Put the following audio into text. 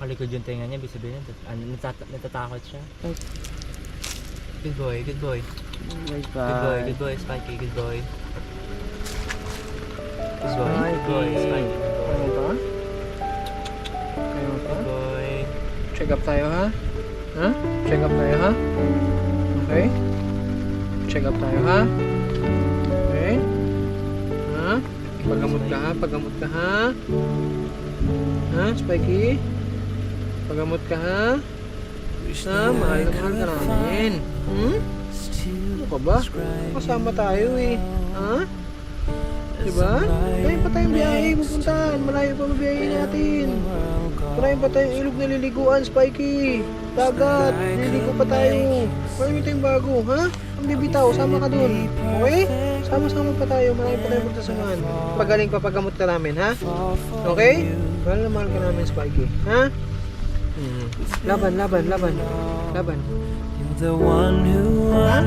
Kalikod yung tenga niya, ibig sabihin natatakot siya. Good boy, good boy. Good boy, Spikey, good boy. Good boy, Spikey, good boy. Kaya pa? Kaya pa? Good boy. Check up tayo ha? Ha? Check up tayo ha? Okay? Check up tayo ha? Okay? Ha? Pagamot ka ha? Pagamot ka ha? Ha? Spikey? Pagamot ka ha? Ha? Mahal na mahal ka namin. Ano ka ba? Kasama tayo eh. Ha? Diba? Malayo pa tayong biyahe pupuntahan. Malayo pa mabiyahe natin. Malayo pa tayong ilog na liliguan, Spikey. Dagat. Liligo pa tayo. Marami tayong bago, ha? Ang bibitaw, sama ka dun. Okay? Sama-sama pa tayo. Malayo pa tayong pagtasamaan. Pagaling pa paggamot ka namin, ha? Okay? Mahal na mahal ka namin, Spikey. Ha? Laban, laban, laban. Laban. The one who Ha?